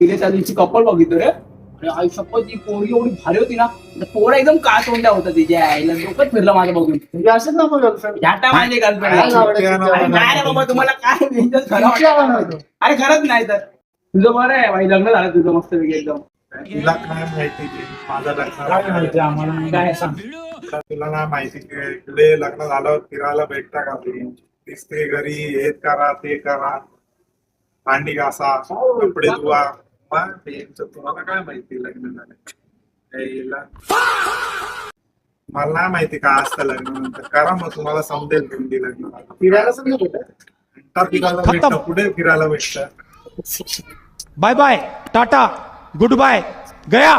तिने त्या दिवशी कपल बघितलं रे. अरे आई शपथ ती पोरगी एवढी भारी होती ना. पोरा एकदम का तोंड्या होता तिच्या आईला डोकंच फिरलं माझं बघून. म्हणजे असंच ना मग गर्लफ्रेंड झाटा माझे गर्लफ्रेंड. काय आवडायचं? अरे नाही रे बाबा तुम्हाला काय त्यांच्यात खरं वाटतं? अरे खरंच नाही तर तुझं बरं आहे भाई लग्न झालं तुझं मस्त पैकी एकदम. तुला काय माहिती की माझं लग्न काय माहिती आम्हाला काय सांग तुला नाही माहिती की इकडे लग्न झाल्यावर फिरायला भेटता का तुम्ही दिसते घरी हे करा ते करा भांडी घासा कपडे धुवा मग तुम्हाला काय माहिती लग्न झालं मला नाही माहिती का असतं लग्न नंतर करा मग तुम्हाला समजेल तुमची लग्न झालं फिरायला समजत होतं. फिरायला भेटतं पुढे फिरायला भेटतं bye bye tata good bye गया.